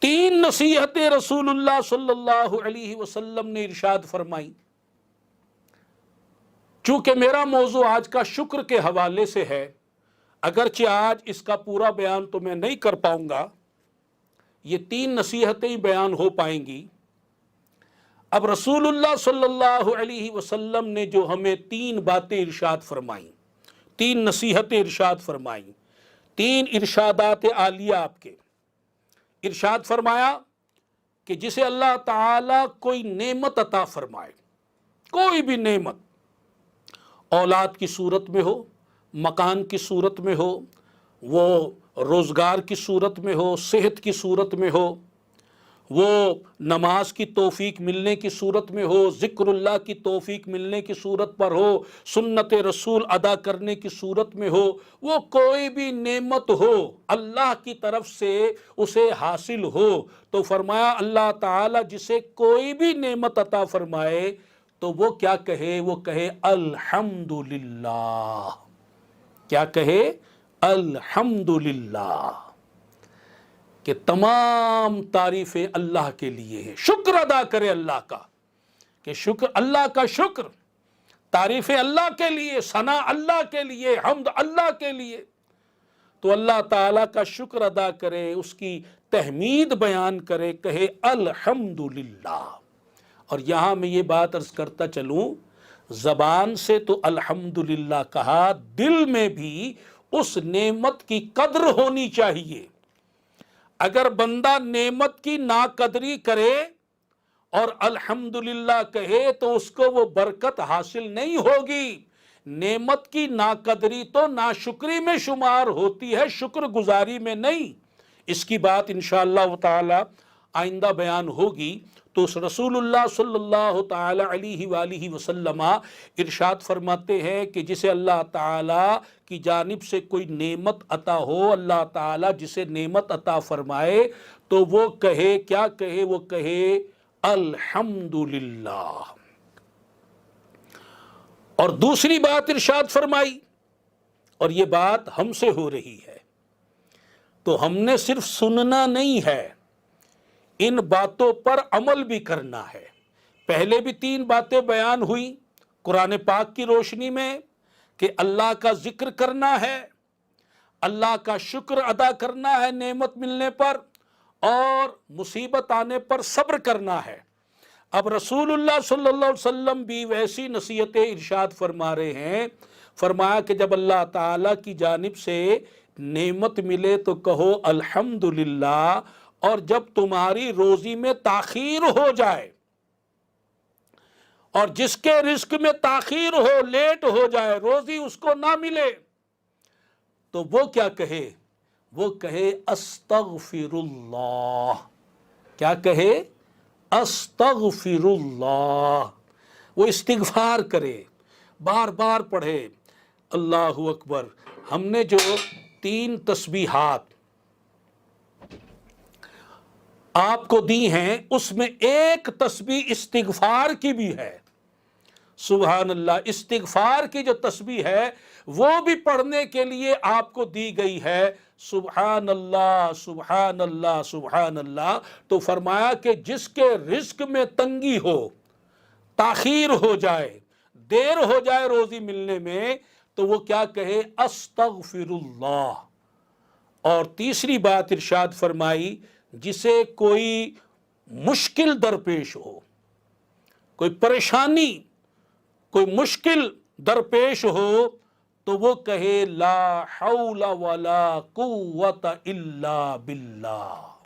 تین نصیحتیں رسول اللہ صلی اللہ علیہ وسلم نے ارشاد فرمائی۔ چونکہ میرا موضوع آج کا شکر کے حوالے سے ہے، اگرچہ آج اس کا پورا بیان تو میں نہیں کر پاؤں گا، یہ تین نصیحتیں ہی بیان ہو پائیں گی۔ اب رسول اللہ صلی اللہ علیہ وسلم نے جو ہمیں تین باتیں ارشاد فرمائیں، تین نصیحتیں ارشاد فرمائیں، تین ارشادات عالیہ آپ کے، ارشاد فرمایا کہ جسے اللہ تعالیٰ کوئی نعمت عطا فرمائے، کوئی بھی نعمت، اولاد کی صورت میں ہو، مکان کی صورت میں ہو، وہ روزگار کی صورت میں ہو، صحت کی صورت میں ہو، وہ نماز کی توفیق ملنے کی صورت میں ہو، ذکر اللہ کی توفیق ملنے کی صورت پر ہو، سنت رسول ادا کرنے کی صورت میں ہو، وہ کوئی بھی نعمت ہو اللہ کی طرف سے اسے حاصل ہو، تو فرمایا اللہ تعالیٰ جسے کوئی بھی نعمت عطا فرمائے تو وہ کیا کہے؟ وہ کہے الحمدللہ۔ کیا کہے؟ الحمدللہ، کہ تمام تعریفیں اللہ کے لیے ہیں، شکر ادا کرے اللہ کا، کہ شکر اللہ کا، شکر تعریفیں اللہ کے لیے، ثنا اللہ کے لیے، حمد اللہ کے لیے، تو اللہ تعالیٰ کا شکر ادا کرے، اس کی تحمید بیان کرے، کہے الحمدللہ۔ اور یہاں میں یہ بات عرض کرتا چلوں، زبان سے تو الحمدللہ کہا، دل میں بھی اس نعمت کی قدر ہونی چاہیے۔ اگر بندہ نعمت کی ناقدری کرے اور الحمدللہ کہے تو اس کو وہ برکت حاصل نہیں ہوگی۔ نعمت کی ناقدری تو ناشکری میں شمار ہوتی ہے، شکر گزاری میں نہیں۔ اس کی بات انشاءاللہ تعالی آئندہ بیان ہوگی۔ تو رسول اللہ صلی اللہ تعالی علیہ وآلہ وسلم ارشاد فرماتے ہیں کہ جسے اللہ تعالیٰ کی جانب سے کوئی نعمت عطا ہو، اللہ تعالیٰ جسے نعمت عطا فرمائے تو وہ کہے، کیا کہے؟ وہ کہے الحمدللہ۔ اور دوسری بات ارشاد فرمائی، اور یہ بات ہم سے ہو رہی ہے، تو ہم نے صرف سننا نہیں ہے، ان باتوں پر عمل بھی کرنا ہے۔ پہلے بھی تین باتیں بیان ہوئی قرآن پاک کی روشنی میں، کہ اللہ کا ذکر کرنا ہے، اللہ کا شکر ادا کرنا ہے نعمت ملنے پر، اور مصیبت آنے پر صبر کرنا ہے۔ اب رسول اللہ صلی اللہ علیہ وسلم بھی ویسی نصیحتیں ارشاد فرما رہے ہیں۔ فرمایا کہ جب اللہ تعالیٰ کی جانب سے نعمت ملے تو کہو الحمدللہ، اور جب تمہاری روزی میں تاخیر ہو جائے، اور جس کے رزق میں تاخیر ہو، لیٹ ہو جائے، روزی اس کو نہ ملے، تو وہ کیا کہے؟ وہ کہے استغفر اللہ۔ کیا کہے؟ استغفر اللہ۔ وہ استغفار کرے، بار بار پڑھے اللہ اکبر۔ ہم نے جو تین تسبیحات آپ کو دی ہیں، اس میں ایک تسبیح استغفار کی بھی ہے۔ سبحان اللہ، استغفار کی جو تسبیح ہے وہ بھی پڑھنے کے لیے آپ کو دی گئی ہے۔ سبحان اللہ، سبحان اللہ، سبحان اللہ۔ تو فرمایا کہ جس کے رزق میں تنگی ہو، تاخیر ہو جائے، دیر ہو جائے روزی ملنے میں، تو وہ کیا کہے؟ استغفر اللہ۔ اور تیسری بات ارشاد فرمائی، جسے کوئی مشکل درپیش ہو، کوئی پریشانی، کوئی مشکل درپیش ہو، تو وہ کہے لا حول ولا قوت الا باللہ۔